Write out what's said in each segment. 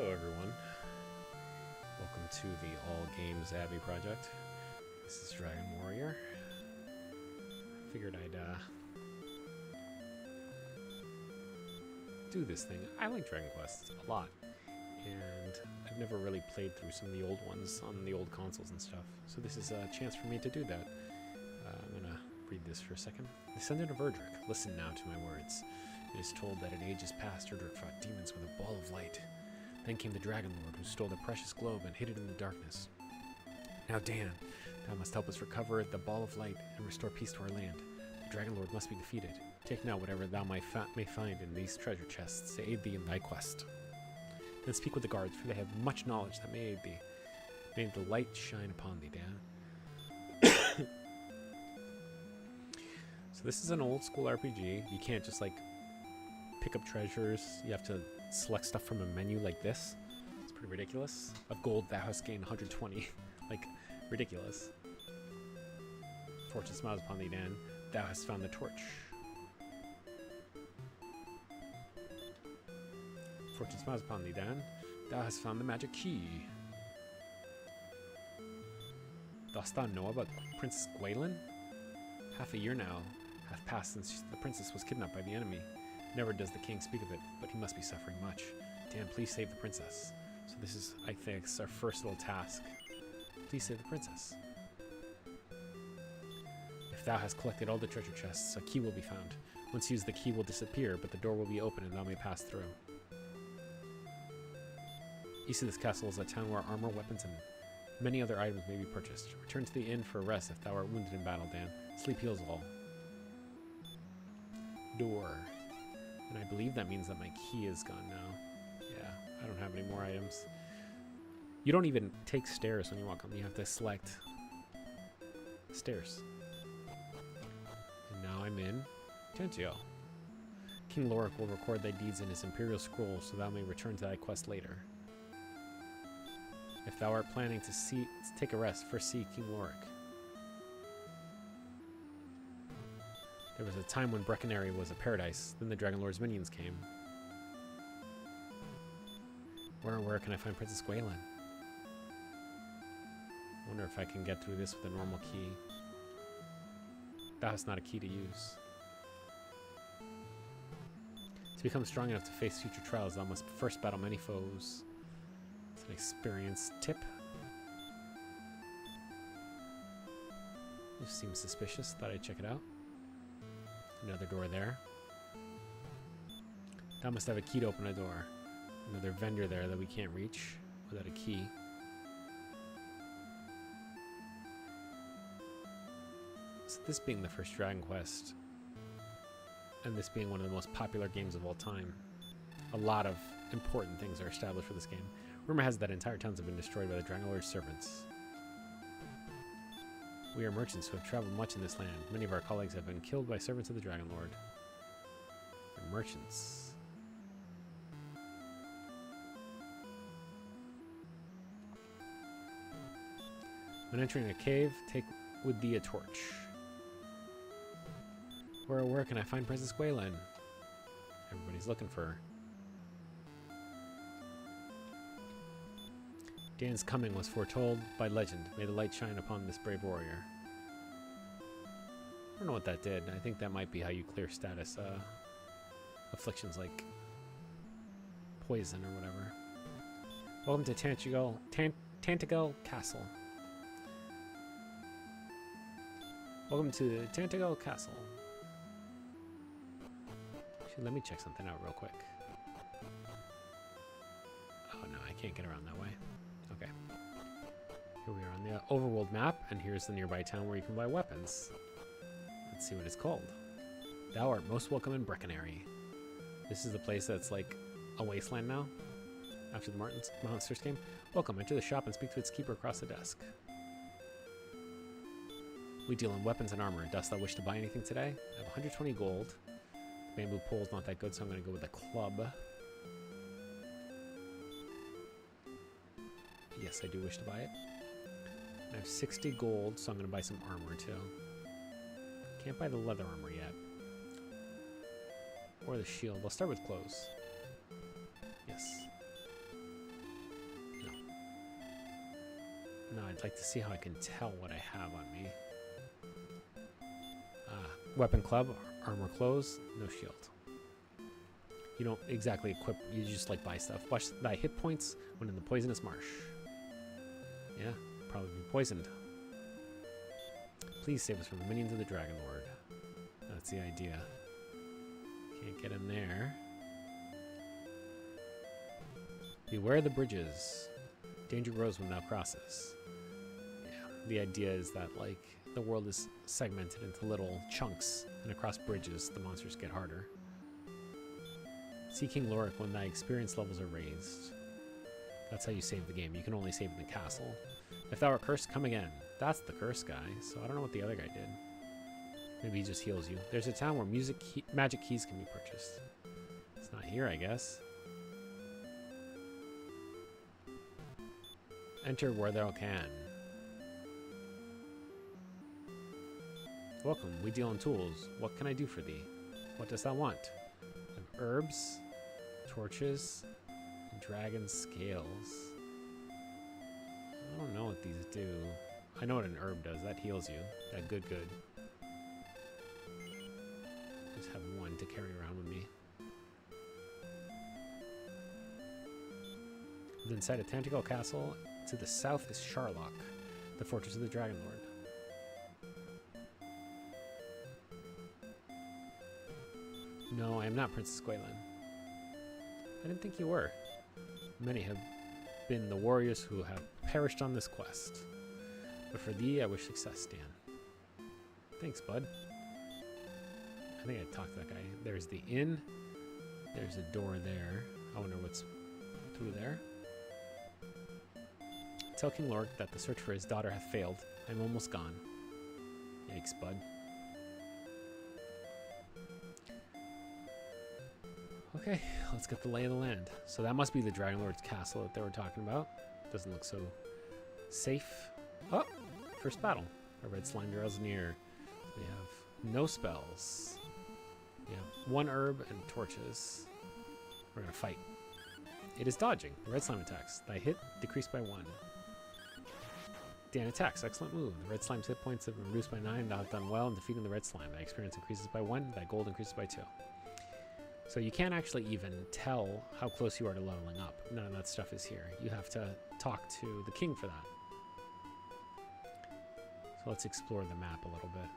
Hello everyone, welcome to the Allgames Abbey project. This is Dragon Warrior. Figured I'd do this thing. I like Dragon Quest a lot, and I've never really played through some of the old ones on the old consoles and stuff, so this is a chance for me to do that. I'm gonna read this for a second. Descendant of Erdrick, listen now to my words. It is told that in ages past Erdrick fought demons with a ball of light. Then came the Dragon Lord, who stole the precious globe and hid it in the darkness. Now, Dan, thou must help us recover the ball of light and restore peace to our land. The Dragon Lord must be defeated. Take now whatever thou may find in these treasure chests to aid thee in thy quest. Then speak with the guards, for they have much knowledge that may aid thee. May the light shine upon thee, Dan. So this is an old school RPG. You can't just like pick up treasures. You have to select stuff from a menu like this. It's pretty ridiculous. Of gold, thou hast gained 120. Like, ridiculous. Fortune smiles upon thee, Dan. Thou hast found the torch. Fortune smiles upon thee, Dan. Thou hast found the magic key. Dost thou know about Princess Gwaelin? Half a year now hath passed since the princess was kidnapped by the enemy. Never does the king speak of it, but he must be suffering much. Dan, please save the princess. So this is, I think, our first little task. Please save the princess. If thou hast collected all the treasure chests, a key will be found. Once used, the key will disappear, but the door will be open and thou may pass through. East of this castle is a town where armor, weapons, and many other items may be purchased. Return to the inn for a rest if thou art wounded in battle, Dan. Sleep heals all. Door. And I believe that means that my key is gone now. Yeah, I don't have any more items. You don't even take stairs when you walk up. You have to select stairs. And now I'm in Tentio. King Lorik will record thy deeds in his imperial scroll, so thou may return to thy quest later. If thou art planning to take a rest, first see King Lorik. There was a time when Breckenary was a paradise, then the Dragon Lord's minions came. Where can I find Princess Gwaelin? I wonder if I can get through this with a normal key. That is not a key to use. To become strong enough to face future trials, thou must first battle many foes. It's an experience tip. This seems suspicious. Thought I'd check it out. Another door there. Thou must have a key to open a door. Another vendor there that we can't reach without a key. So this being the first Dragon Quest, and this being one of the most popular games of all time, a lot of important things are established for this game. Rumor has it that entire towns have been destroyed by the Dragon Lord's servants. We are merchants who have traveled much in this land. Many of our colleagues have been killed by servants of the Dragon Lord. We're merchants. When entering a cave, take with thee a torch. Where can I find Princess Gwaelin? Everybody's looking for her. Dan's coming was foretold by legend. May the light shine upon this brave warrior. I don't know what that did. I think that might be how you clear status afflictions like poison or whatever. Welcome to Tantegel Castle. Welcome to Tantegel Castle. Actually, let me check something out real quick. Oh no, I can't get around that way. Okay. Here we are on the overworld map, and here's the nearby town where you can buy weapons. Let's see what it's called. Thou art most welcome in Breckenary. This is the place that's like a wasteland now, after the monsters came. Welcome, enter the shop and speak to its keeper across the desk. We deal in weapons and armor. Dost thou wish to buy anything today? I have 120 gold. The bamboo pole's not that good, so I'm going to go with a club. Yes, I do wish to buy it. I have 60 gold, so I'm going to buy some armor too. Can't buy the leather armor yet. Or the shield. I'll start with clothes. Yes. No, I'd like to see how I can tell what I have on me. Weapon club, armor clothes, no shield. You don't exactly equip, you just like buy stuff. Watch thy hit points when in the poisonous marsh. Yeah, probably be poisoned. Please save us from the minions of the Dragon Lord. That's the idea. Can't get in there. Beware the bridges. Danger grows when thou crosses. Yeah, the idea is that like the world is segmented into little chunks, and across bridges the monsters get harder. See King Lorik when thy experience levels are raised. That's how you save the game. You can only save in the castle. If thou art cursed, come again. That's the curse guy, so I don't know what the other guy did. Maybe he just heals you. There's a town where magic keys can be purchased. It's not here, I guess. Enter where thou can. Welcome, we deal in tools. What can I do for thee? What dost thou want? Herbs, torches, and dragon scales. I don't know what these do. I know what an herb does. That heals you. That good. Just have one to carry around with me. Inside a tentacle castle to the south is Sharlock, the fortress of the Dragon Lord. No, I am not Princess Gwaelin. I didn't think you were. Many have been the warriors who have perished on this quest. But for thee, I wish success, Dan. Thanks, bud. I think I talked to that guy. There's the inn. There's a door there. I wonder what's through there. Tell King Lorik that the search for his daughter hath failed. I'm almost gone. Yikes, bud. Okay, let's get the lay of the land. So that must be the Dragon Lord's castle that they were talking about. Doesn't look so safe. Oh, first battle. A red slime draws near. We have no spells. We have one herb and torches. We're gonna fight. It is dodging. The red slime attacks. Thy hit decreased by 1. Dan attacks. Excellent move. The red slime's hit points have been reduced by 9. Thou hast done well in defeating the red slime. Thy experience increases by 1. Thy gold increases by 2. So you can't actually even tell how close you are to leveling up. None of that stuff is here. You have to talk to the king for that. So let's explore the map a little bit.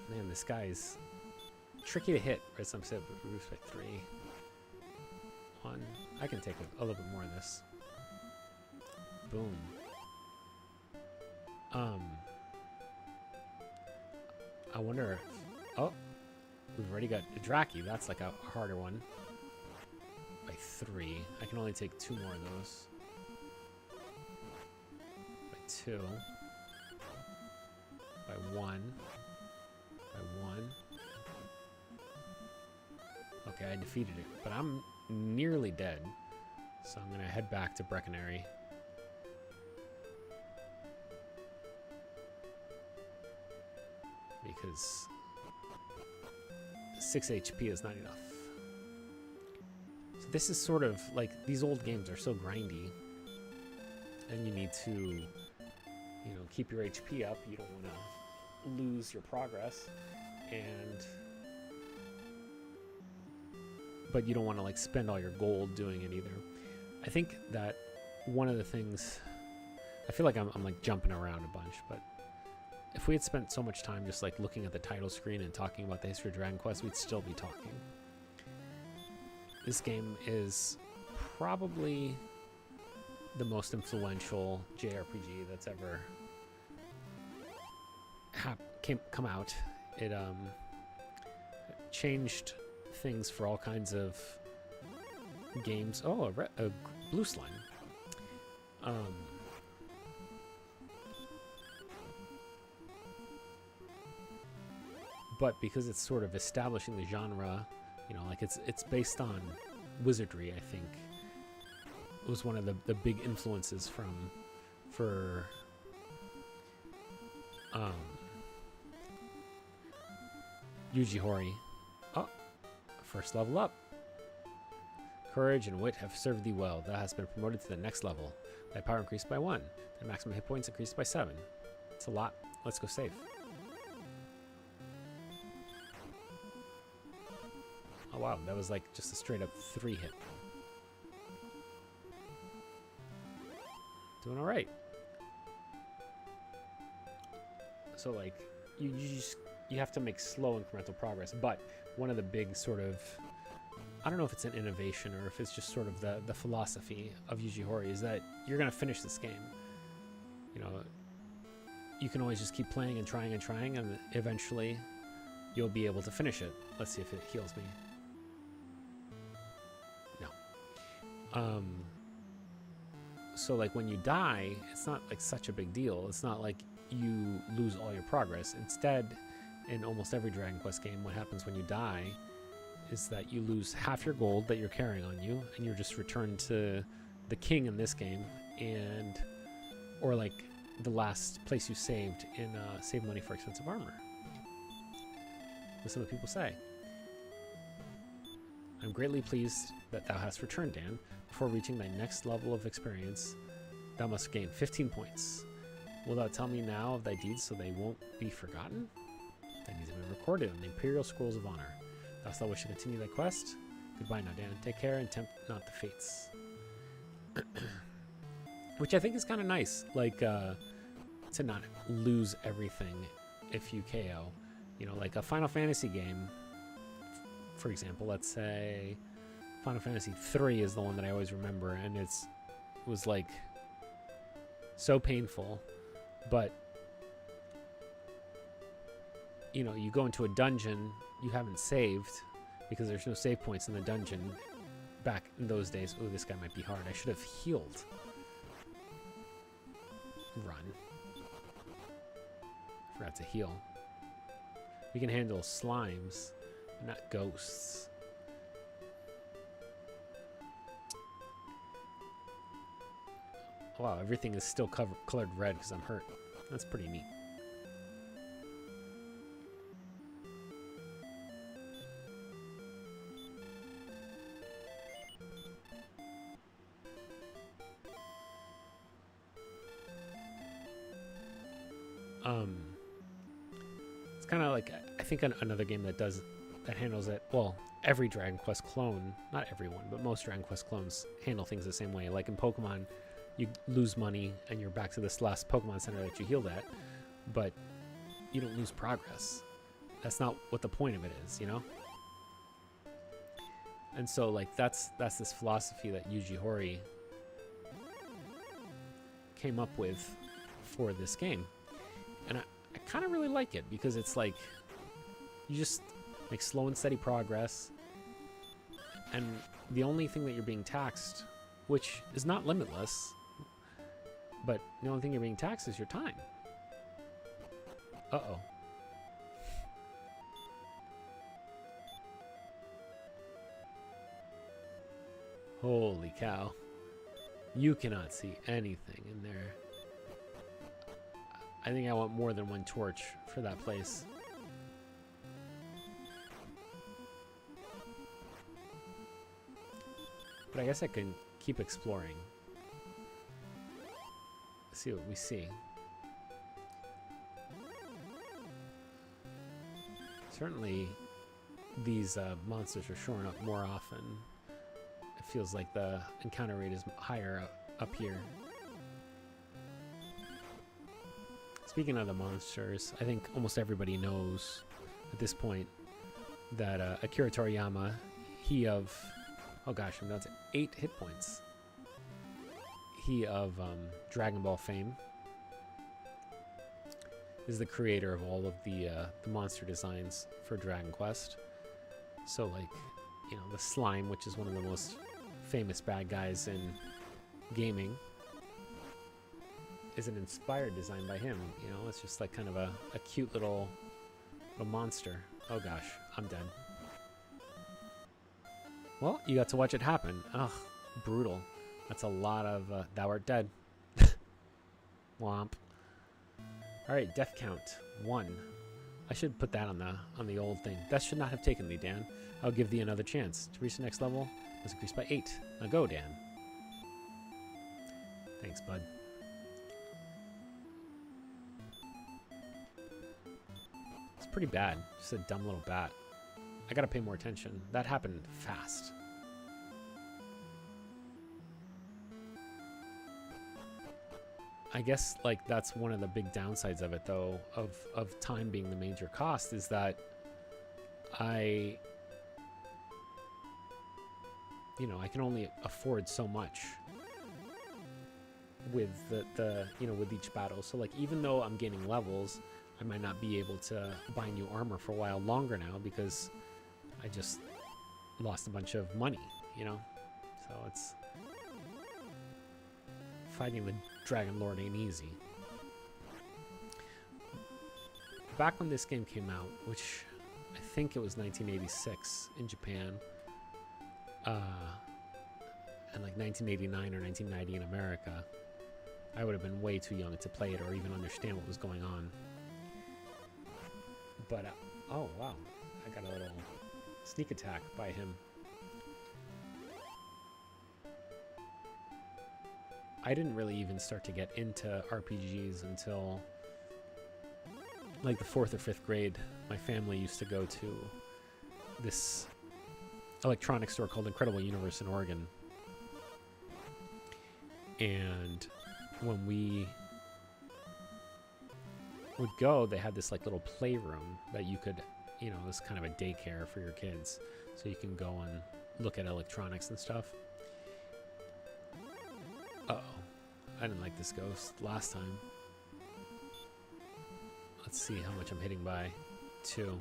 Man, this guy's tricky to hit. Red slime said reduced by 3. I can take a little bit more of this. Boom. I wonder if... Oh, we've already got a Draki. That's like a harder one. By 3. I can only take 2 more of those. By 2. By 1. By 1. Okay, I defeated it. But I'm nearly dead. So I'm going to head back to Breckenary. Because 6 HP is not enough. So this is sort of like, these old games are so grindy, and you need to, you know, keep your HP up. You don't want to lose your progress, but you don't want to like spend all your gold doing it either. I think that one of the things, I feel like I'm like jumping around a bunch, but if we had spent so much time just like looking at the title screen and talking about the history of Dragon Quest, we'd still be talking. This game is probably the most influential JRPG that's ever come out. It changed things for all kinds of games. Oh, a blue slime. But because it's sort of establishing the genre, you know, like it's based on wizardry, I think. It was one of the big influences for Yuji Horii. Oh, first level up. Courage and wit have served thee well. Thou hast been promoted to the next level. Thy power increased by 1. Thy maximum hit points increased by 7. It's a lot. Let's go save. Oh wow, that was like just a straight up 3 hit. Doing alright. So like, you have to make slow incremental progress, but one of the big sort of, I don't know if it's an innovation or if it's just sort of the philosophy of Yuji Horii is that you're going to finish this game. You know, you can always just keep playing and trying, and eventually you'll be able to finish it. Let's see if it heals me. No. So like when you die, it's not like such a big deal. It's not like you lose all your progress. Instead, in almost every Dragon Quest game, what happens when you die is that you lose half your gold that you're carrying on you, and you're just returned to the king in this game, and or like the last place you saved in Save Money for Expensive Armor. Listen to what people say. I'm greatly pleased that thou hast returned, Dan. Before reaching thy next level of experience, thou must gain 15 points. Will thou tell me now of thy deeds so they won't be forgotten? Thy deeds have been recorded on the Imperial Scrolls of Honor. Dost thou wish to continue thy quest? Goodbye now, Dan. Take care and tempt not the fates. Which I think is kind of nice, like to not lose everything if you KO. You know, like a Final Fantasy game, for example, let's say Final Fantasy 3 is the one that I always remember, and it was like so painful, but you know, you go into a dungeon you haven't saved because there's no save points in the dungeon. Back in those days, oh, this guy might be hard. I should have healed. Run. Forgot to heal. We can handle slimes, but not ghosts. Wow, everything is still colored red because I'm hurt. That's pretty neat. It's kind of like, I think another game that handles it, well, every Dragon Quest clone, not everyone, but most Dragon Quest clones handle things the same way. Like in Pokemon, you lose money and you're back to this last Pokemon Center that you healed at, but you don't lose progress. That's not what the point of it is, you know? And so like that's this philosophy that Yuji Horii came up with for this game. And I kind of really like it because it's like you just make slow and steady progress, and the only thing that you're being taxed, which is not limitless, but the only thing you're being taxed is your time. Uh-oh. Holy cow. You cannot see anything in there. I think I want more than one torch for that place. But I guess I can keep exploring. See what we see. Certainly, these monsters are showing up more often. It feels like the encounter rate is higher up here. Speaking of the monsters, I think almost everybody knows at this point that Akira Toriyama, he of, oh gosh, I'm down to 8 hit points. He of Dragon Ball fame is the creator of all of the monster designs for Dragon Quest. So like, you know, the slime, which is one of the most famous bad guys in gaming, is an inspired design by him. You know, it's just like kind of a cute little monster. Oh gosh, I'm dead. Well, you got to watch it happen. Ugh, brutal. That's a lot of thou art dead. Womp. Alright, death count 1. I should put that on the old thing. That should not have taken thee, Dan. I'll give thee another chance. To reach the next level, was increased by 8. Now go, Dan. Thanks, bud. It's pretty bad. Just a dumb little bat. I gotta pay more attention. That happened fast. I guess like that's one of the big downsides of it, though, of time being the major cost, is that I can only afford so much with with each battle. So like, even though I'm gaining levels, I might not be able to buy new armor for a while longer now because I just lost a bunch of money, So it's fighting the Dragon Lord ain't easy. Back when this game came out, which I think it was 1986 in Japan, and like 1989 or 1990 in America, I would have been way too young to play it or even understand what was going on. But, oh wow, I got a little sneak attack by him. I didn't really even start to get into RPGs until like the 4th or 5th grade. My family used to go to this electronics store called Incredible Universe in Oregon. And when we would go, they had this like little playroom that you could, this kind of a daycare for your kids. So you can go and look at electronics and stuff. Uh-oh. I didn't like this ghost last time. Let's see how much I'm hitting by. 2.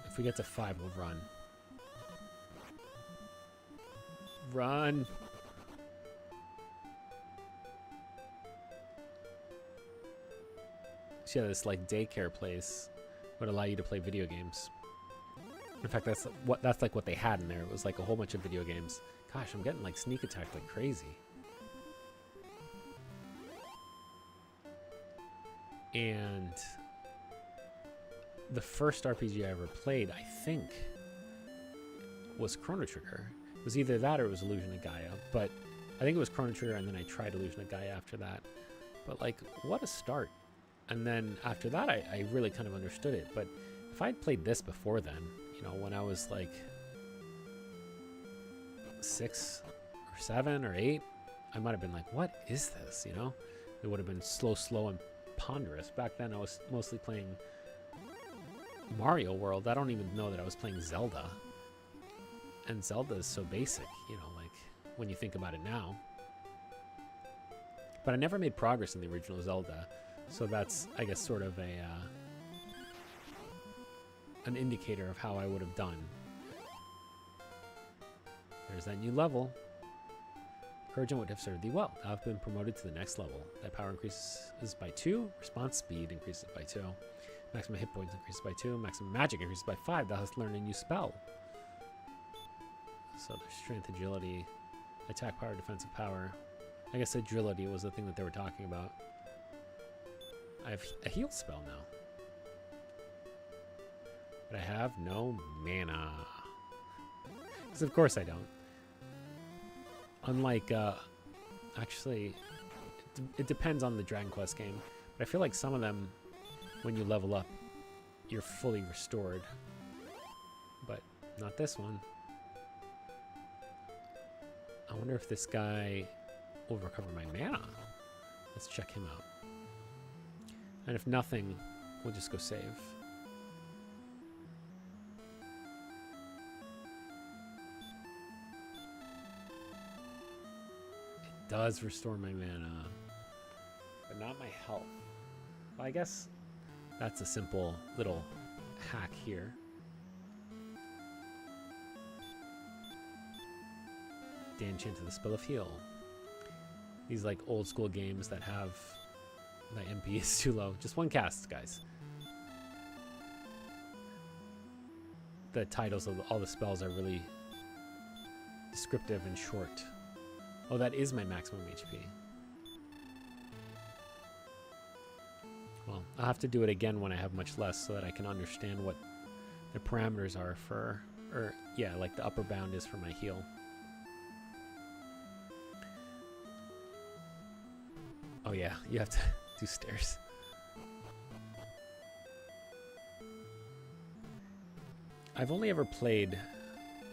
If we get to 5, we'll run. Run! So yeah, this like daycare place would allow you to play video games. In fact, that's like what they had in there. It was like a whole bunch of video games. Gosh, I'm getting like sneak attacked like crazy. And the first RPG I ever played, I think, was Chrono Trigger. It was either that or it was Illusion of Gaia. But I think it was Chrono Trigger, and then I tried Illusion of Gaia after that. But like, what a start. And then after that, I really kind of understood it. But if I'd played this before then, when I was like 6 or 7 or 8, I might have been like, what is this? It would have been slow and ponderous. Back then, I was mostly playing Mario World. I don't even know that I was playing Zelda. And Zelda is so basic, like when you think about it now. But I never made progress in the original Zelda. So that's, I guess, sort of an indicator of how I would have done. There's that new level. Encouragement would have served thee well. Thou have been promoted to the next level. Thy power increases by 2. Response speed increases by 2. Maximum hit points increases by 2. Maximum magic increases by 5. Thou hast learned a new spell. So there's strength, agility, attack power, defensive power. I guess agility was the thing that they were talking about. I have a heal spell now. But I have no mana. Because of course I don't. Unlike, actually, it depends on the Dragon Quest game. But I feel like some of them, when you level up, you're fully restored. But not this one. I wonder if this guy will recover my mana. Let's check him out. And if nothing, we'll just go save. It does restore my mana, but not my health. Well, I guess that's a simple little hack here. Dan chanted the spell of heal. These like old school games that have the MP is too low. Just one cast, guys. The titles of all the spells are really descriptive and short. Oh, that is my maximum HP. Well, I'll have to do it again when I have much less so that I can understand what the parameters are for, or yeah, like the upper bound is for my heal. Oh yeah, you have to do stairs. I've only ever played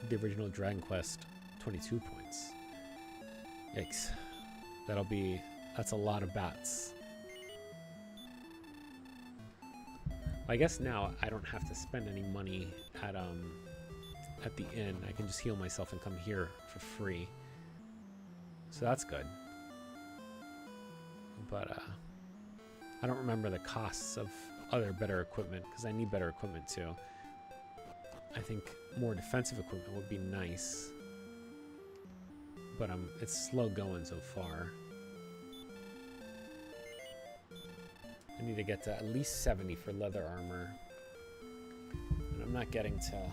the original Dragon Quest 22 points. Yikes. That's a lot of bats. I guess now I don't have to spend any money at the inn. I can just heal myself and come here for free. So that's good. But I don't remember the costs of other better equipment, because I need better equipment too. I think more defensive equipment would be nice. But it's slow going so far. I need to get to at least 70 for leather armor. And I'm not getting to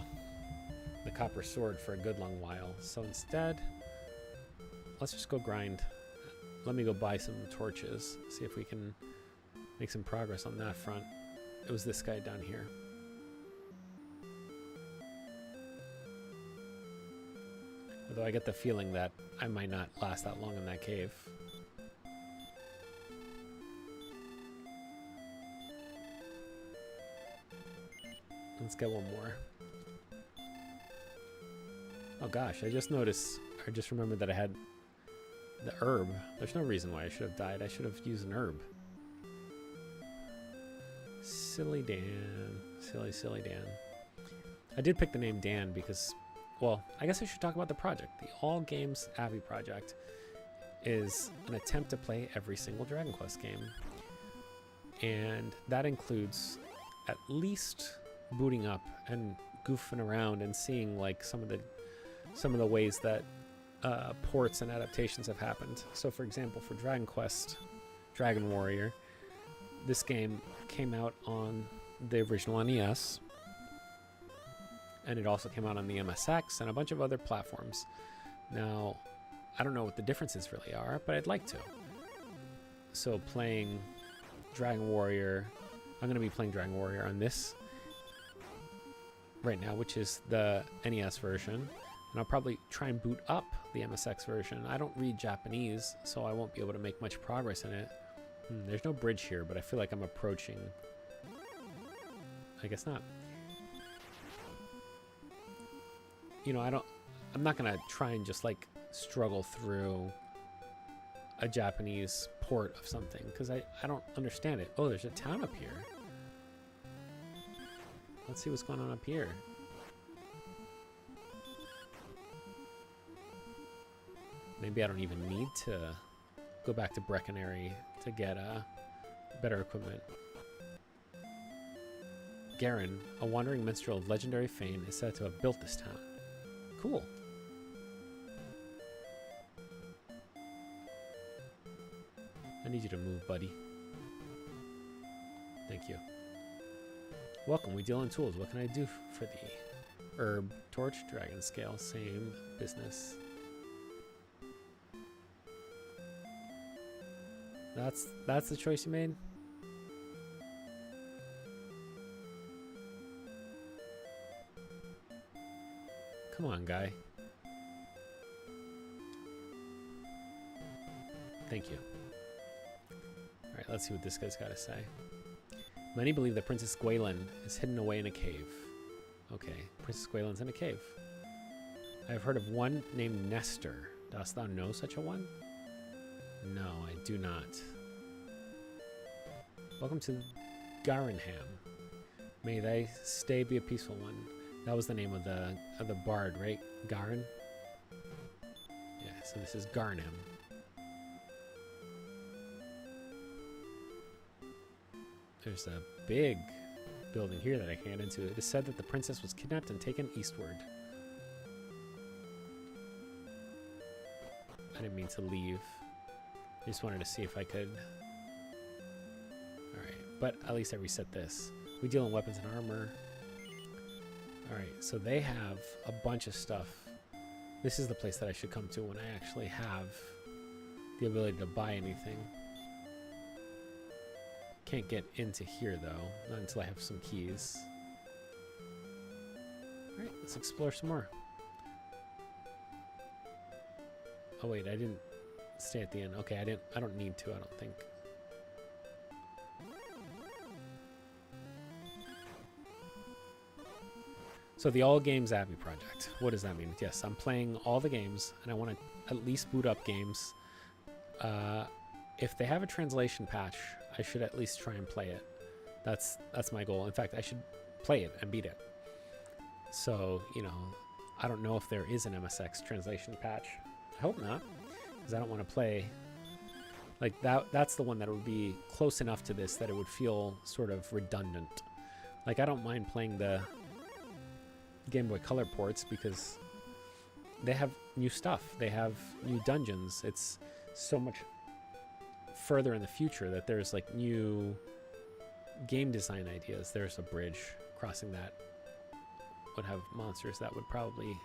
the copper sword for a good long while. So instead, let's just go grind. Let me go buy some torches. See if we can make some progress on that front. It was this guy down here. Although I get the feeling that I might not last that long in that cave. Let's get one more. Oh gosh, I just remembered that I had the herb. There's no reason why I should have died. I should have used an herb. Silly Dan. Silly Dan. I did pick the name Dan because, well, I guess I should talk about the project. The Allgames Abbey project is an attempt to play every single Dragon Quest game. And that includes at least booting up and goofing around and seeing like some of the ways that ports and adaptations have happened. So for example, for Dragon Quest Dragon Warrior, this game came out on the original NES, and it also came out on the MSX and a bunch of other platforms. Now, I don't know what the differences really are, but I'd like to. So playing Dragon Warrior, I'm going to be playing Dragon Warrior on this right now, which is the NES version, and I'll probably try and boot up the MSX version. I don't read Japanese, so I won't be able to make much progress in it. There's no bridge here, but I feel like I'm approaching. I guess not. You know, I'm not gonna try and just like struggle through a Japanese port of something, because I don't understand it. Oh, there's a town up here. Let's see what's going on up here. Maybe I don't even need to go back to Breckenary to get better equipment. Garen, a wandering minstrel of legendary fame, is said to have built this town. Cool. I need you to move, buddy. Thank you. Welcome, we deal in tools. What can I do for thee? Herb, torch, dragon scale, same business. That's the choice you made? Come on, guy. Thank you. Alright, let's see what this guy's got to say. Many believe that Princess Gwaelin is hidden away in a cave. Okay, Princess Gwaelin's in a cave. I have heard of one named Nestor. Dost thou know such a one? No, I do not. Welcome to Garenham. May thy stay be a peaceful one. That was the name of the bard, right? Garen? Yeah, so this is Garnham. There's a big building here that I can get into. It is said that the princess was kidnapped and taken eastward. I didn't mean to leave. I just wanted to see if I could. Alright, but at least I reset this. We deal in weapons and armor. Alright, so they have a bunch of stuff. This is the place that I should come to when I actually have the ability to buy anything. Can't get into here though, not until I have some keys. Alright, let's explore some more. Oh wait, I didn't stay at the end. Okay, I don't need to, I don't think. So the Allgames Abbey project. What does that mean? Yes, I'm playing all the games, and I want to at least boot up games. If they have a translation patch, I should at least try and play it. That's my goal. In fact, I should play it and beat it. So, you know, I don't know if there is an MSX translation patch. I hope not, because I don't want to play like that. That's the one that would be close enough to this that it would feel sort of redundant. Like, I don't mind playing the Game Boy Color ports because they have new stuff. They have new dungeons. It's so much further in the future that there's like new game design ideas. There's a bridge. Crossing that would have monsters that would probably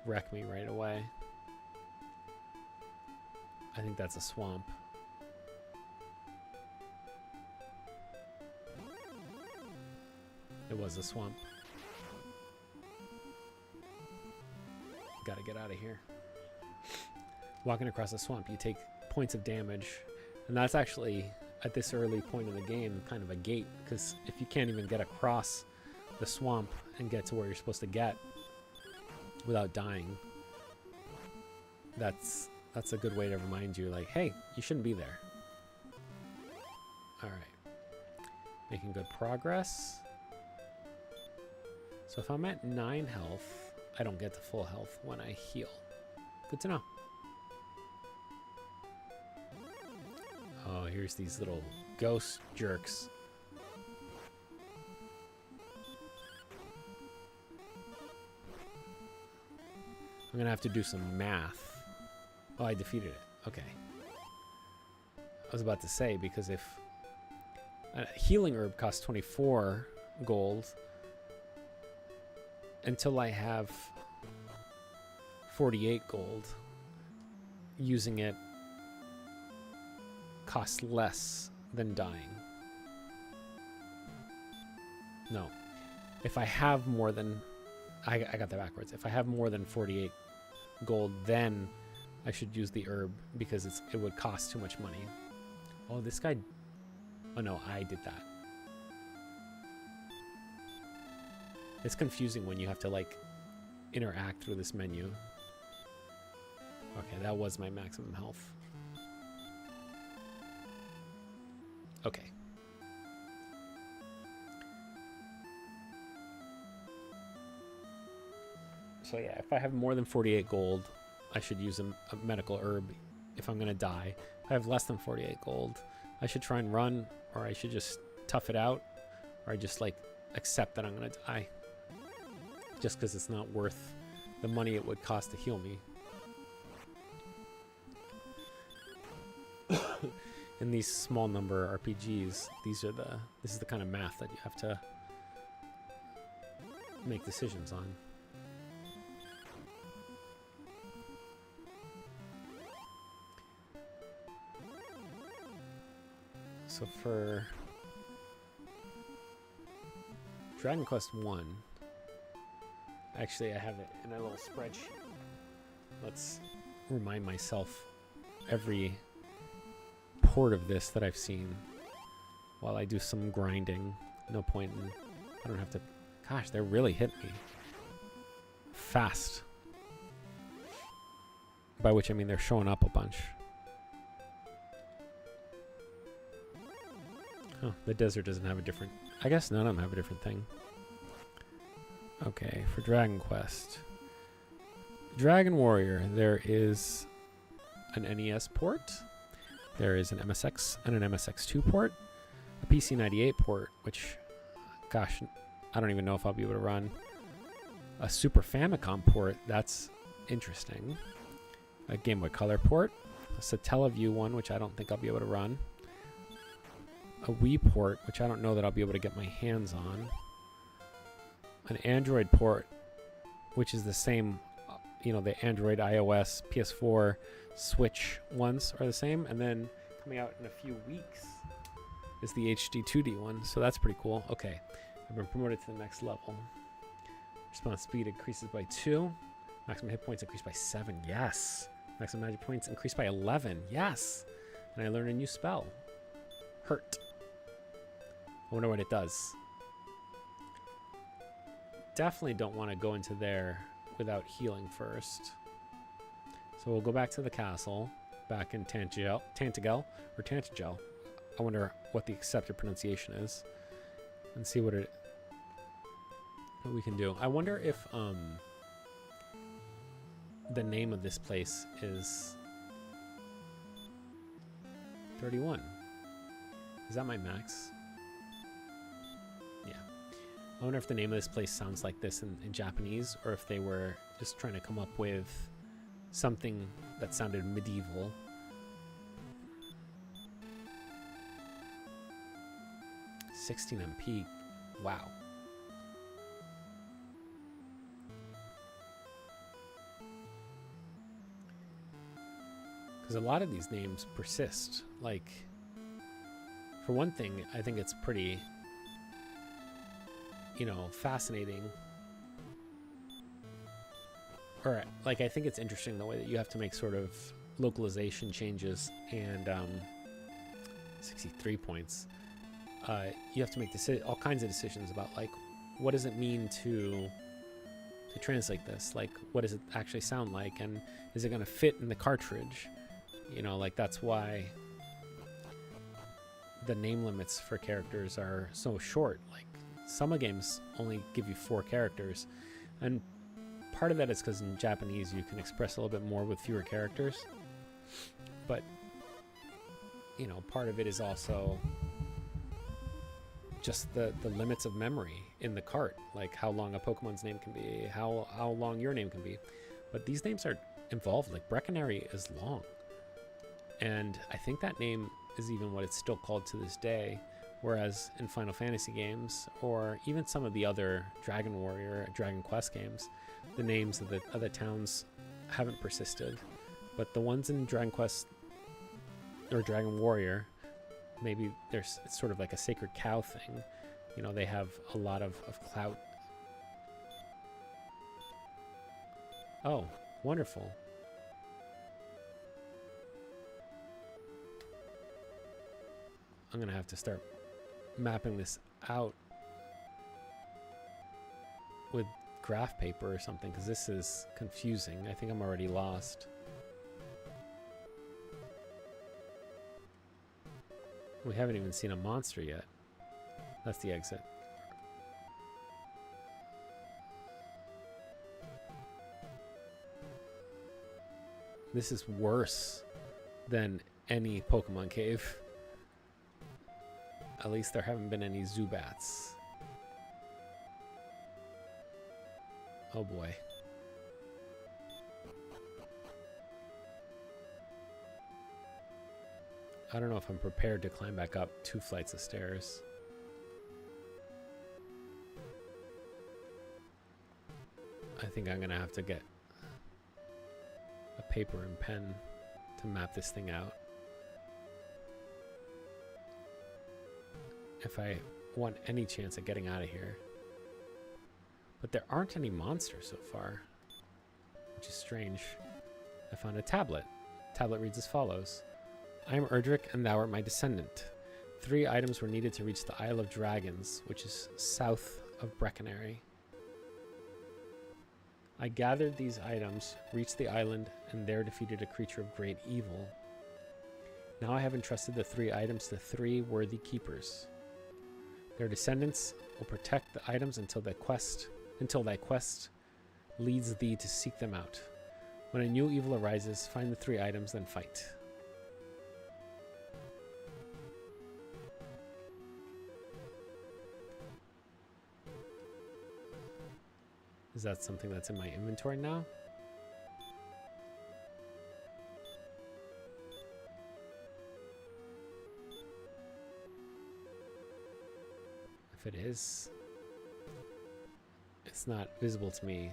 wreck me right away. I think that's a swamp. It was a swamp. Gotta get out of here. Walking across a swamp, you take points of damage, and that's actually at this early point in the game kind of a gate, because if you can't even get across the swamp and get to where you're supposed to get without dying, that's a good way to remind you, like, hey, you shouldn't be there. All right, making good progress. So if I'm at 9 health, I don't get to full health when I heal. Good to know. Oh, here's these little ghost jerks. I'm gonna have to do some math. Oh, I defeated it. Okay. I was about to say, because if a healing herb costs 24 gold, until I have 48 gold, using it costs less than dying. No. If I have more than... I got that backwards. If I have more than 48 gold, then I should use the herb, because it would cost too much money. Oh, this guy... Oh no, I did that. It's confusing when you have to, like, interact through this menu. Okay, that was my maximum health. Okay. So yeah, if I have more than 48 gold, I should use a medical herb if I'm going to die. If I have less than 48 gold, I should try and run, or I should just tough it out, or I just, like, accept that I'm going to die. Just because it's not worth the money it would cost to heal me. In these small number RPGs, this is the kind of math that you have to make decisions on. So for Dragon Quest 1, actually I have it in a little spreadsheet. Let's remind myself every port of this that I've seen while I do some grinding. No point in... I don't have to... Gosh, they're really hitting me fast. By which I mean they're showing up a bunch. Oh, the desert doesn't have a different... I guess none of them have a different thing. Okay, for Dragon Quest. Dragon Warrior, there is an NES port. There is an MSX and an MSX2 port. A PC98 port, which, gosh, I don't even know if I'll be able to run. A Super Famicom port, that's interesting. A Game Boy Color port. A Satellaview one, which I don't think I'll be able to run. A Wii port, which I don't know that I'll be able to get my hands on. An Android port, which is the same, you know, the Android, iOS, PS4, Switch ones are the same. And then coming out in a few weeks is the HD 2D one. So that's pretty cool. Okay, I've been promoted to the next level. Response speed increases by 2. Maximum hit points increased by 7. Yes. Maximum magic points increased by 11. Yes. And I learned a new spell. Hurt. I wonder what it does. Definitely don't want to go into there without healing first. So we'll go back to the castle, back in Tantagel. I wonder what the accepted pronunciation is, and see what we can do. I wonder if the name of this place is 31. Is that my max? Yeah. I wonder if the name of this place sounds like this in Japanese, or if they were just trying to come up with something that sounded medieval. $16 MP. Wow. Because a lot of these names persist. Like, for one thing, I think it's pretty, fascinating. Or, like, I think it's interesting the way that you have to make sort of localization changes and 63 points. You have to make all kinds of decisions about, like, what does it mean to translate this? Like, what does it actually sound like? And is it going to fit in the cartridge? Like, that's why the name limits for characters are so short. Like, some games only give you 4 characters. And part of that is because in Japanese you can express a little bit more with fewer characters. But, part of it is also just the limits of memory in the cart, like how long a Pokemon's name can be, how long your name can be. But these names are involved. Like, Breckenary is long. And I think that name is even what it's still called to this day. Whereas in Final Fantasy games, or even some of the other Dragon Warrior, Dragon Quest games, the names of the other towns haven't persisted. But the ones in Dragon Quest or Dragon Warrior, maybe it's sort of like a sacred cow thing. They have a lot of clout. Oh, wonderful. I'm going to have to start mapping this out with graph paper or something, because this is confusing. I think I'm already lost. We haven't even seen a monster yet. That's the exit. This is worse than any Pokemon cave. At least there haven't been any Zubats. Oh boy. I don't know if I'm prepared to climb back up 2 flights of stairs. I think I'm gonna have to get a paper and pen to map this thing out. If I want any chance at getting out of here. But there aren't any monsters so far, which is strange. I found a tablet. Tablet reads as follows. I am Erdrick, and thou art my descendant. 3 items were needed to reach the Isle of Dragons, which is south of Breckenary. I gathered these items, reached the island, and there defeated a creature of great evil. Now I have entrusted the 3 items to 3 worthy keepers. Their descendants will protect the items until thy quest leads thee to seek them out. When a new evil arises, find the 3 items, then fight. Is that something that's in my inventory now? If it is, it's not visible to me.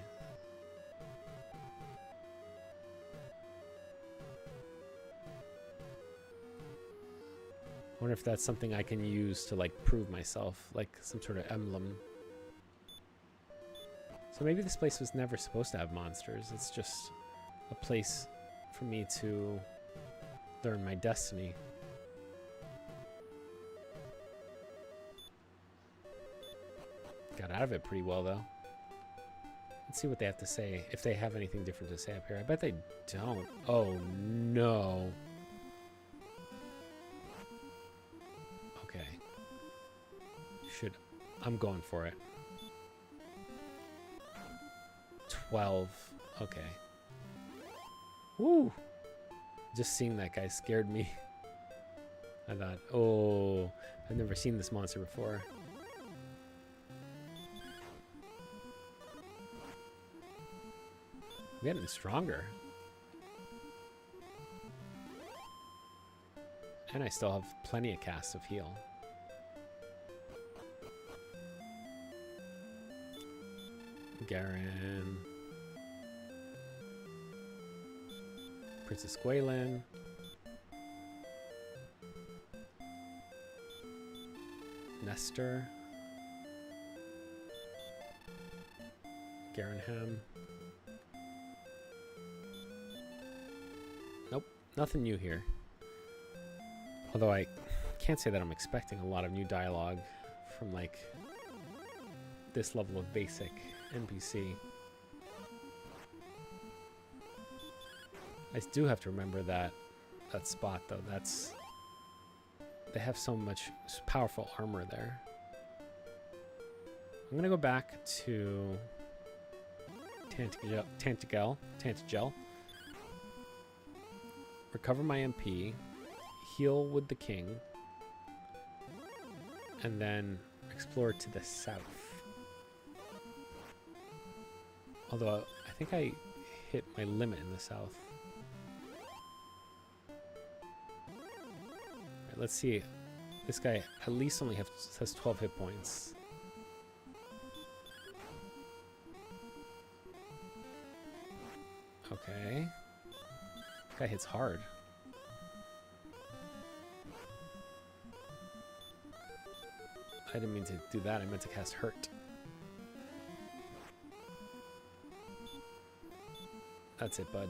I wonder if that's something I can use to, like, prove myself, like some sort of emblem. So maybe this place was never supposed to have monsters. It's just a place for me to learn my destiny. Got out of it pretty well, though. Let's see what they have to say, if they have anything different to say up here. I bet they don't. Oh, no. Okay. I'm going for it. 12. Okay. Woo! Just seeing that guy scared me. I thought, oh, I've never seen this monster before. I'm getting stronger. And I still have plenty of casts of heal. Garen. Princess Gwaelin. Nestor. Garenham. Nope, nothing new here. Although I can't say that I'm expecting a lot of new dialogue from like this level of basic NPC. I do have to remember that spot though. They have so much powerful armor there. I'm gonna go back to Tantagel. Recover my MP, heal with the king, and then explore to the south. Although I think I hit my limit in the south. Right, let's see. This guy at least only has 12 hit points. Okay. This guy hits hard. I didn't mean to do that. I meant to cast Hurt. That's it, bud.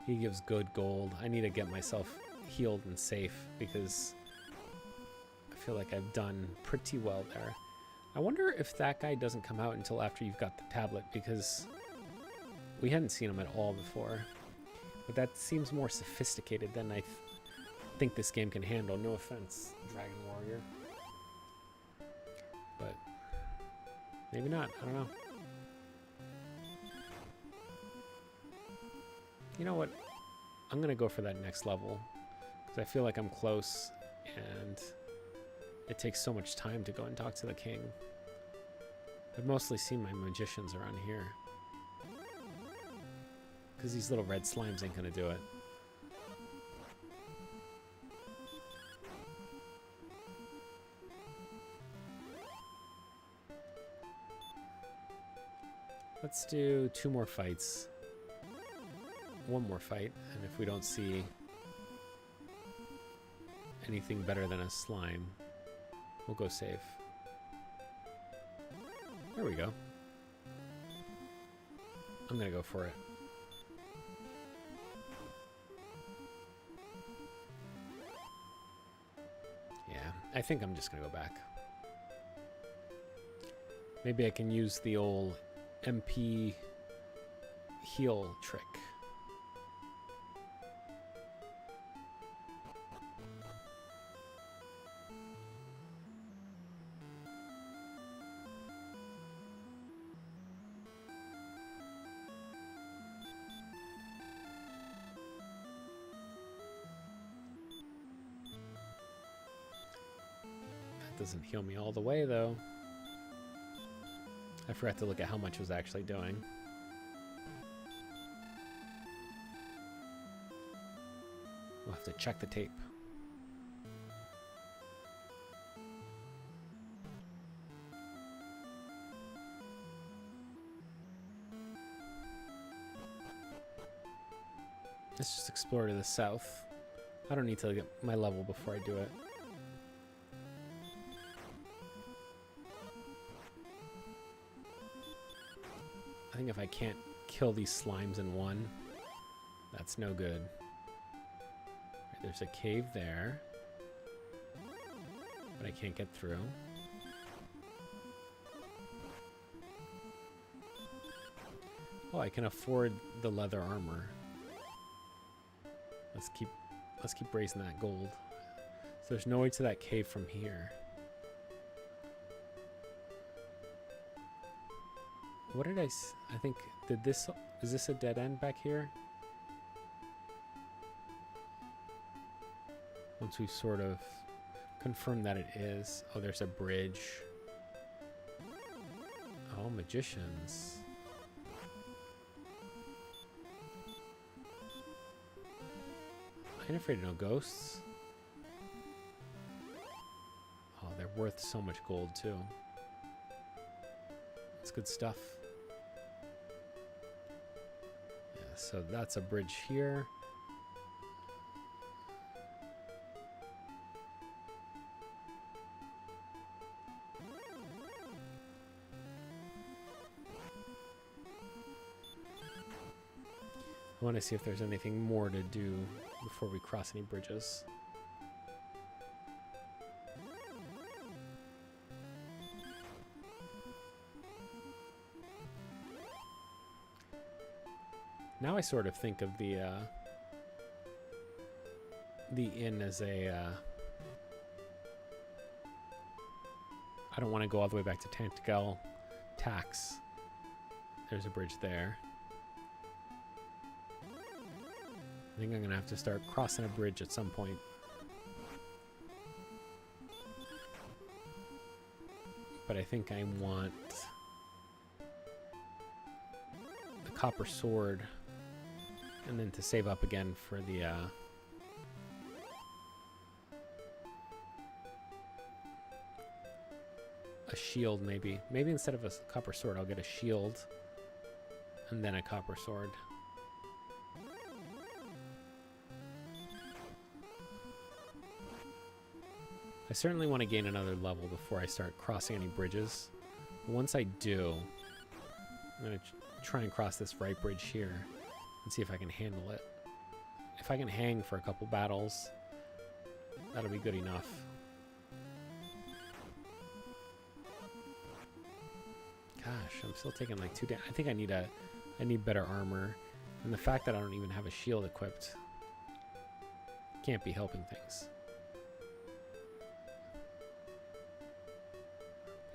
He gives good gold. I need to get myself healed and safe because I feel like I've done pretty well there. I wonder if that guy doesn't come out until after you've got the tablet, because we hadn't seen him at all before. But that seems more sophisticated than I think this game can handle. No offense, Dragon Warrior. But maybe not. I don't know. You know what? I'm going to go for that next level because I feel like I'm close and it takes so much time to go and talk to the king. I've mostly seen my magicians around here because these little red slimes ain't going to do it. Let's do 2 more fights. 1 more fight, and if we don't see anything better than a slime, we'll go save. There we go. I'm gonna go for it. Yeah, I think I'm just gonna go back. Maybe I can use the old MP heal trick. Doesn't heal me all the way though. I forgot to look at how much it was actually doing. We'll have to check the tape. Let's just explore to the south. I don't need to get my level before I do it. think if I can't kill these slimes in one, that's no good. Right, there's a cave there, but I can't get through. Oh, I can afford the leather armor. Let's keep raising that gold. So there's no way to that cave from here. What did I think, is this a dead end back here? Once we've sort of confirmed that it is. Oh, there's a bridge. Oh, magicians. I ain't afraid of no ghosts. Oh, they're worth so much gold too. It's good stuff. Yeah, so that's a bridge here. I want to see if there's anything more to do before we cross any bridges. Now I sort of think of the inn as a I don't want to go all the way back to Tantagal Tax. There's a bridge there. I think I'm gonna have to start crossing a bridge at some point. But I think I want the copper sword, and then to save up again for the a shield, maybe. Maybe instead of a copper sword, I'll get a shield and then a copper sword. I certainly want to gain another level before I start crossing any bridges. But once I do, I'm going to try and cross this right bridge here and see if I can handle it. If I can hang for a couple battles, that'll be good enough. Gosh, I'm still taking like 2 damage. I think I need better armor. And the fact that I don't even have a shield equipped can't be helping things.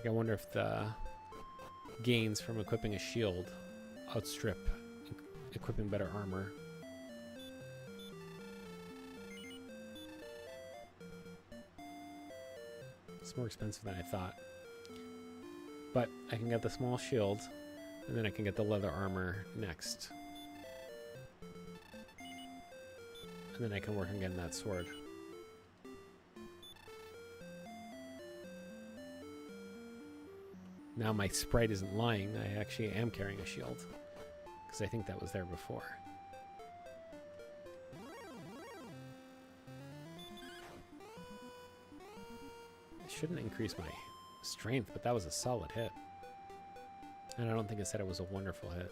I wonder if the gains from equipping a shield outstrip equipping better armor. It's more expensive than I thought. But I can get the small shield, and then I can get the leather armor next. And then I can work on getting that sword. Now my sprite isn't lying. I actually am carrying a shield, because I think that was there before. It shouldn't increase my strength, but that was a solid hit. And I don't think it said it was a wonderful hit.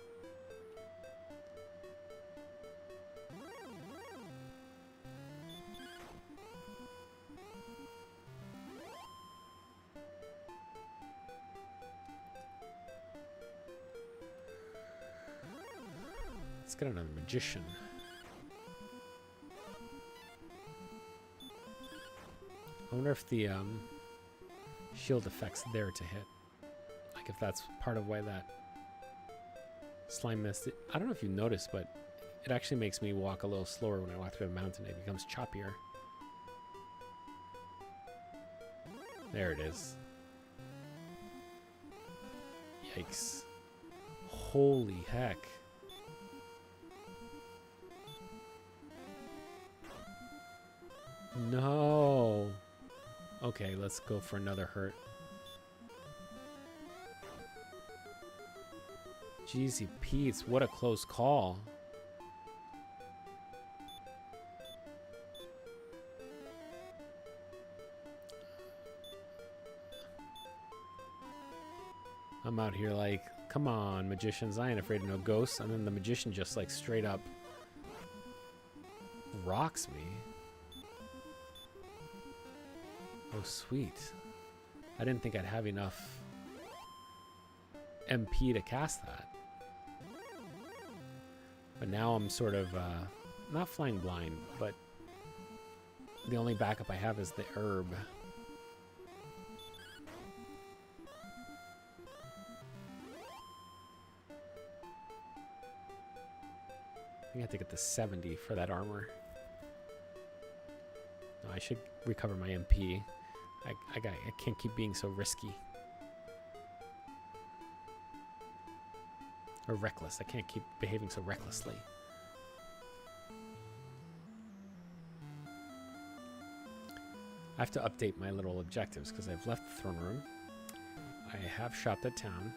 Let's get another magician. I wonder if the shield effect's there to hit. Like if that's part of why that slime mist... I don't know if you noticed, but it actually makes me walk a little slower when I walk through the mountain. It becomes choppier. There it is. Yikes. Holy heck. No. Okay, let's go for another hurt. Jeezy Pete's, what a close call. I'm out here like Come on, magicians. I ain't afraid of no ghosts. And then the magician just like straight up rocks me. Oh, sweet. I didn't think I'd have enough MP to cast that. But now I'm sort of, not flying blind, but the only backup I have is the herb. I think I have to get to 70 for that armor. No, I should recover my MP. I can't keep being so risky. Or reckless. I can't keep behaving so recklessly. I have to update my little objectives because I've left the throne room. I have shopped at town.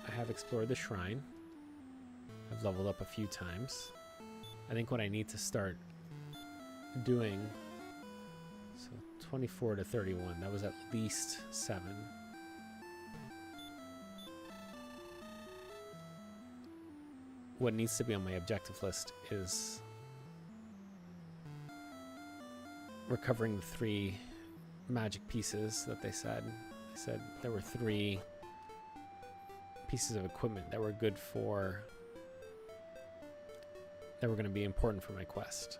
I have explored the shrine. I've leveled up a few times. I think what I need to start doing, so 24 to 31, that was at least 7. What needs to be on my objective list is recovering the 3 magic pieces that they said. They said there were 3 pieces of equipment that were good for, that were going to be important for my quest.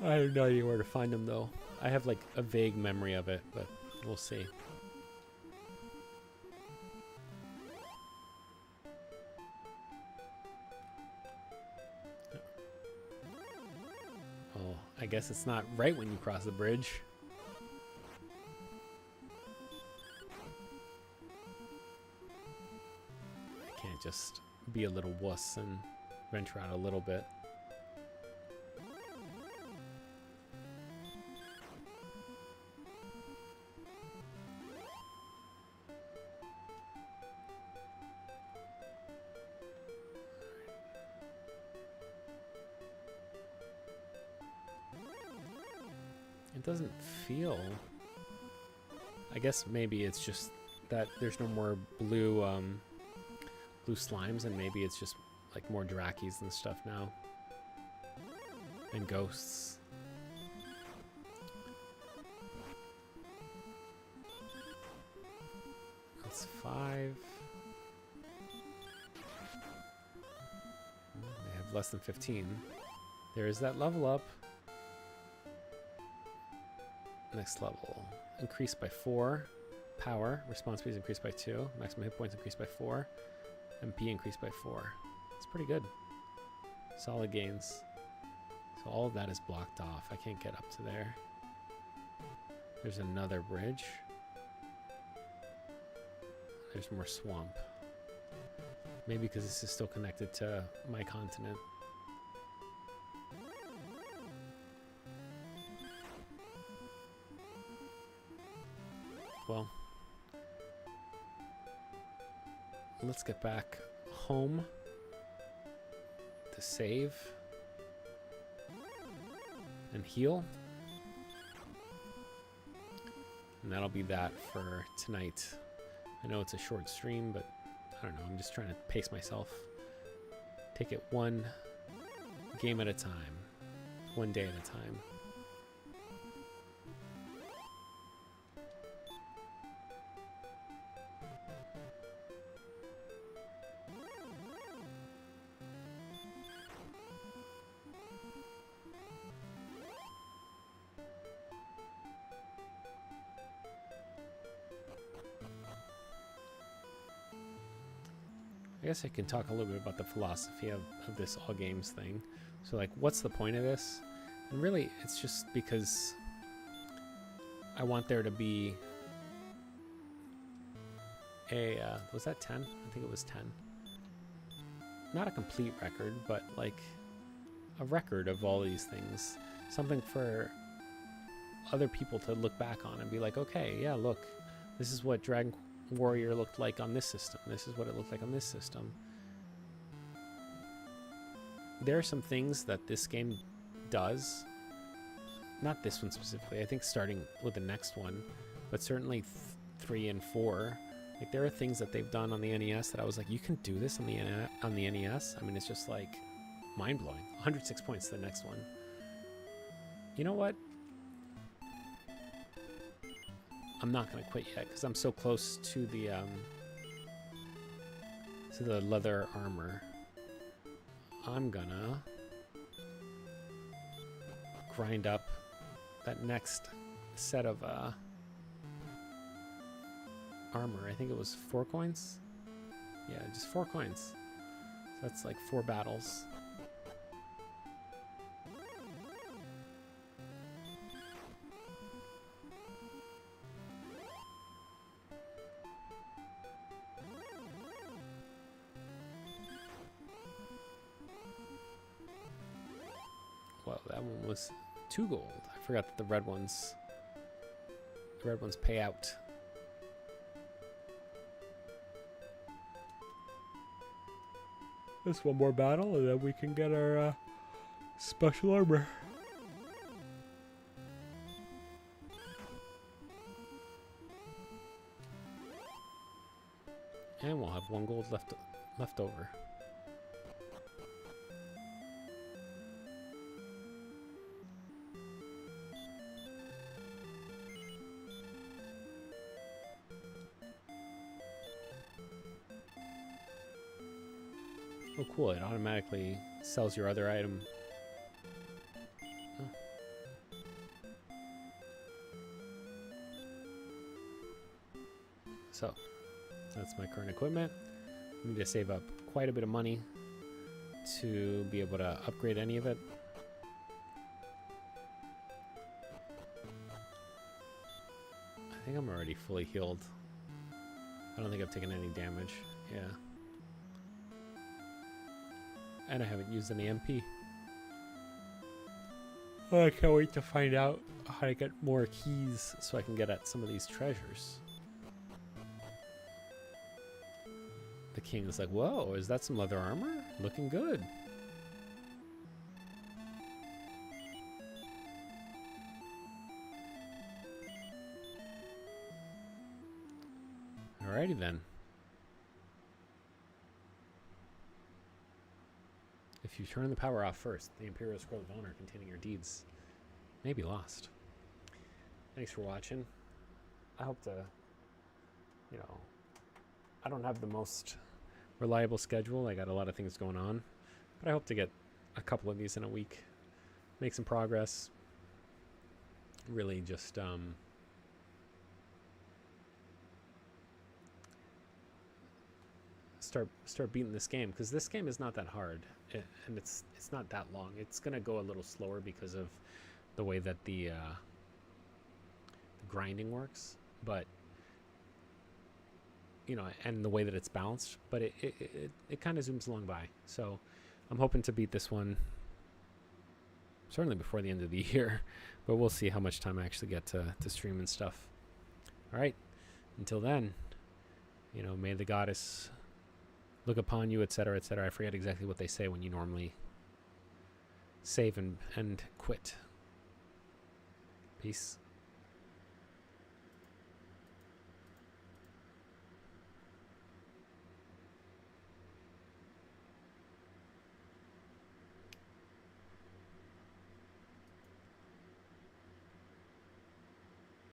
I have no idea where to find them though. I have like a vague memory of it, but we'll see. Oh, I guess it's not right when you cross the bridge. I can't just be a little wuss and venture out a little bit. It doesn't feel... I guess maybe it's just that there's no more blue blue slimes, and maybe it's just like more Drakis and stuff now. And ghosts. That's 5. They have less than 15. There is that level up. Next level. Increased by 4. Power. Response speed is increased by 2. Maximum hit points increased by 4. MP increased by 4. It's pretty good. Solid gains. So all of that is blocked off. I can't get up to there. There's another bridge. There's more swamp. Maybe because this is still connected to my continent. Well, let's get back home to save and heal. And that'll be that for tonight. I know it's a short stream, but I don't know. I'm just trying to pace myself. Take it one game at a time. One day at a time. I guess I can talk a little bit about the philosophy of this Allgames thing. So like, what's the point of this? And really, it's just because I want there to be a, was that 10? I think it was 10. Not a complete record, but like a record of all these things. Something for other people to look back on and be like, okay, yeah, look, this is what Dragon Warrior looked like on this system. This is what it looked like on this system. There are some things that this game does not this one specifically, I think starting with the next one, but certainly 3 and 4, like there are things that they've done on the NES that I was like, you can do this on the NES? I mean, it's just like mind-blowing. 106 points, the next one. You know what? I'm not gonna quit yet because I'm so close to the leather armor. I'm gonna grind up that next set of armor. I think it was 4 coins. Yeah, just 4 coins. So that's like 4 battles. Well, that one was 2 gold. I forgot that the red ones pay out. Just one more battle and then we can get our special armor. And we'll have 1 gold left over. Oh cool, it automatically sells your other item. Oh. So, that's my current equipment. I need to save up quite a bit of money to be able to upgrade any of it. I think I'm already fully healed. I don't think I've taken any damage. Yeah. And I haven't used any MP. Oh, I can't wait to find out how to get more keys so I can get at some of these treasures. The king is like, whoa, is that some leather armor? Looking good. Alrighty then. If you turn the power off first, the Imperial Scroll of Honor containing your deeds may be lost. Thanks for watching. I hope to, you know, I don't have the most reliable schedule. I got a lot of things going on, but I hope to get a couple of these in a week, make some progress, really just start beating this game, because this game is not that hard, and it's not that long. It's gonna go a little slower because of the way that the grinding works, but you know, and the way that it's balanced, but it kind of zooms along by. So I'm hoping to beat this one certainly before the end of the year, but we'll see how much time I actually get to stream and stuff. All right, until then, you know, may the goddess look upon you, etc., etc. I forget exactly what they say when you normally save and quit. Peace.